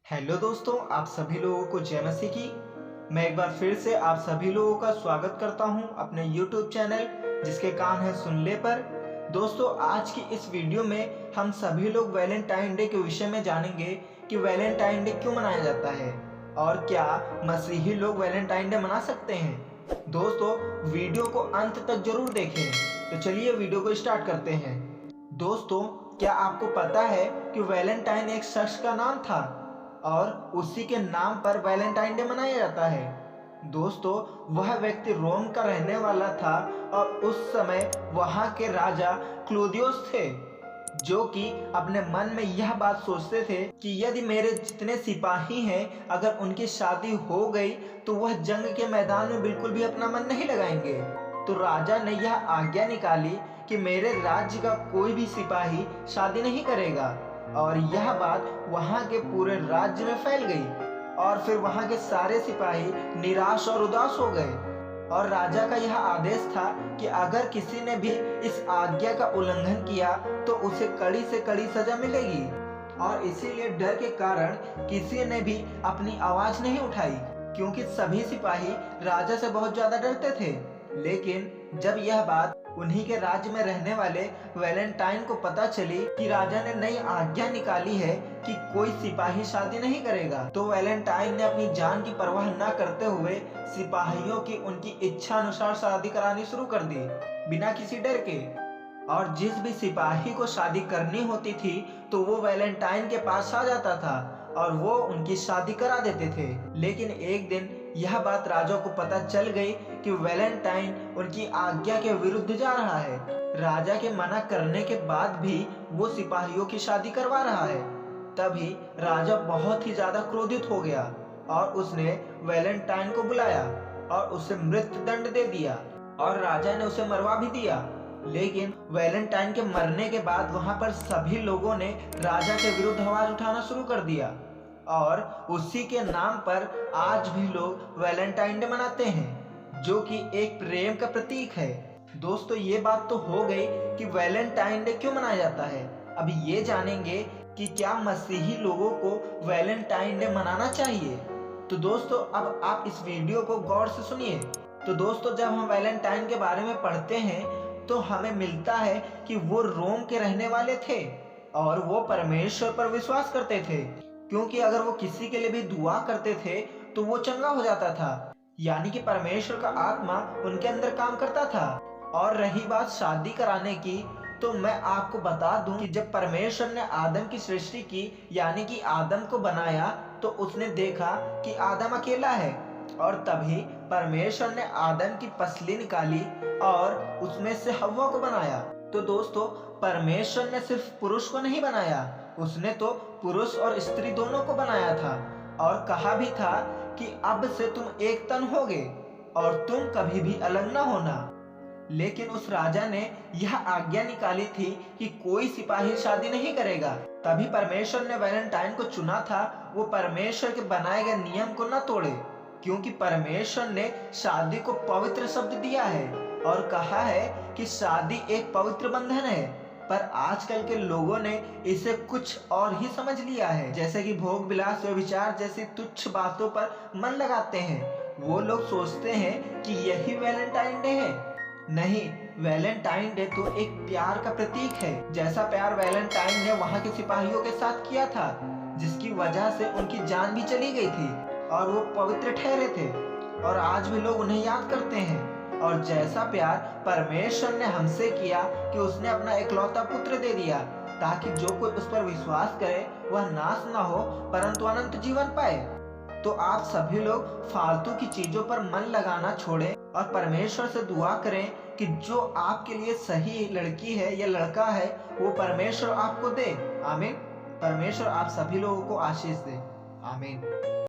Hello दोस्तों, आप सभी लोगों को जय मसीह की। मैं एक बार फिर से आप सभी लोगों का स्वागत करता हूं अपने YouTube चैनल जिसके कान है सुन ले पर। दोस्तों, आज की इस वीडियो में हम सभी लोग वैलेंटाइन डे के विषय में जानेंगे कि वैलेंटाइन डे क्यों मनाया जाता है और क्या मसीही लोग वैलेंटाइन डे मना सकते हैं। दोस्तों, वीडियो को अंत तक जरूर देखें। तो चलिए वीडियो को स्टार्ट करते हैं। दोस्तों, क्या आपको पता है कि वैलेंटाइन एक शख्स का नाम था और उसी के नाम पर वैलेंटाइन डे मनाया जाता है। दोस्तों, वह व्यक्ति रोम का रहने वाला था और उस समय वहां के राजा क्लौदियस थे, जो कि अपने मन में यह बात सोचते थे कि यदि मेरे जितने सिपाही हैं अगर उनकी शादी हो गई तो वह जंग के मैदान में बिल्कुल भी अपना मन नहीं लगाएंगे। तो राजा ने यह आज्ञा निकाली कि मेरे राज्य का कोई भी सिपाही शादी नहीं करेगा, और यह बात वहां के पूरे राज्य में फैल गई और फिर वहां के सारे सिपाही निराश और उदास हो गए। और राजा का यह आदेश था कि अगर किसी ने भी इस आज्ञा का उल्लंघन किया तो उसे कड़ी से कड़ी सजा मिलेगी, और इसीलिए डर के कारण किसी ने भी अपनी आवाज नहीं उठाई, क्योंकि सभी सिपाही राजा से बहुत ज्यादा डरते थे। लेकिन जब यह बात उन्हीं के राज्य में रहने वाले वैलेंटाइन को पता चली कि राजा ने नई आज्ञा निकाली है कि कोई सिपाही शादी नहीं करेगा, तो वैलेंटाइन ने अपनी जान की परवाह न करते हुए सिपाहियों की उनकी इच्छा अनुसार शादी करानी शुरू कर दी, बिना किसी डर के। और जिस भी सिपाही को शादी करनी होती थी तो वो वैलेंटाइन के पास आ जाता था और वो उनकी शादी करा देते थे। लेकिन एक दिन यह बात राजा को पता चल गई कि वैलेंटाइन उनकी आज्ञा के विरुद्ध जा रहा है। राजा के मना करने के बाद भी वो सिपाहियों की शादी करवा रहा है। तभी राजा बहुत ही ज्यादा क्रोधित हो गया और उसने वैलेंटाइन को बुलाया और उसे मृत्यु दंड दे दिया, और राजा ने उसे मरवा भी दिया। लेकिन वैलेंटाइन के मरने के बाद वहां पर सभी लोगों ने राजा के विरुद्ध आवाज उठाना शुरू कर दिया, और उसी के नाम पर आज भी लोग वैलेंटाइन डे मनाते हैं, जो कि एक प्रेम का प्रतीक है। दोस्तों, ये बात तो हो गई कि वैलेंटाइन डे क्यों मनाया जाता है। अभी ये जानेंगे कि क्या मसीही लोगों को वैलेंटाइन डे मनाना चाहिए। तो दोस्तों, अब आप इस वीडियो को गौर से सुनिए। तो दोस्तों, जब हम वैलेंटाइन के बारे में पढ़ते हैं तो हमें मिलता है कि वो रोम के रहने वाले थे और वो परमेश्वर पर विश्वास करते थे, क्योंकि अगर वो किसी के लिए भी दुआ करते थे तो वो चंगा हो जाता था, यानी कि परमेश्वर का आत्मा उनके अंदर काम करता था। और रही बात शादी कराने की, तो मैं आपको बता दूं कि जब परमेश्वर ने आदम की सृष्टि की, यानी कि आदम को बनाया, तो उसने देखा कि आदम अकेला है, और तभी परमेश्वर ने आदम की पसली निकाली और उसमें से हव्वा को बनाया। तो दोस्तों, परमेश्वर ने सिर्फ पुरुष को नहीं बनाया, उसने तो पुरुष और स्त्री दोनों को बनाया था, और कहा भी था कि अब से तुम एक तन होगे और तुम कभी भी अलग न होना। लेकिन उस राजा ने यह आज्ञा निकाली थी कि कोई सिपाही शादी नहीं करेगा। तभी परमेश्वर ने वैलेंटाइन को चुना था वो परमेश्वर के बनाए गए नियम को न तोड़े, क्योंकि परमेश्वर ने शादी को पवित्र शब्द दिया है और कहा है कि शादी एक पवित्र बंधन है। पर आजकल के लोगों ने इसे कुछ और ही समझ लिया है, जैसे कि भोग विलास व्यभिचार जैसी तुच्छ बातों पर मन लगाते हैं। वो लोग सोचते हैं कि यही वैलेंटाइन डे है। नहीं, वैलेंटाइन डे तो एक प्यार का प्रतीक है, जैसा प्यार वैलेंटाइन ने वहां के सिपाहियों के साथ किया था, जिसकी वजह से उनकी जान भी चली गई थी और वो पवित्र ठहरे थे, और आज भी लोग उन्हें याद करते हैं। और जैसा प्यार परमेश्वर ने हमसे किया कि उसने अपना इकलौता पुत्र दे दिया, ताकि जो कोई उस पर विश्वास करे वह नाश न हो परंतु अनंत जीवन पाए। तो आप सभी लोग फालतू की चीजों पर मन लगाना छोड़ें और परमेश्वर से दुआ करें कि जो आपके लिए सही लड़की है या लड़का है वो परमेश्वर आपको दे। आमीन। परमेश्वर आप सभी लोगों को आशीष दे। आमीन।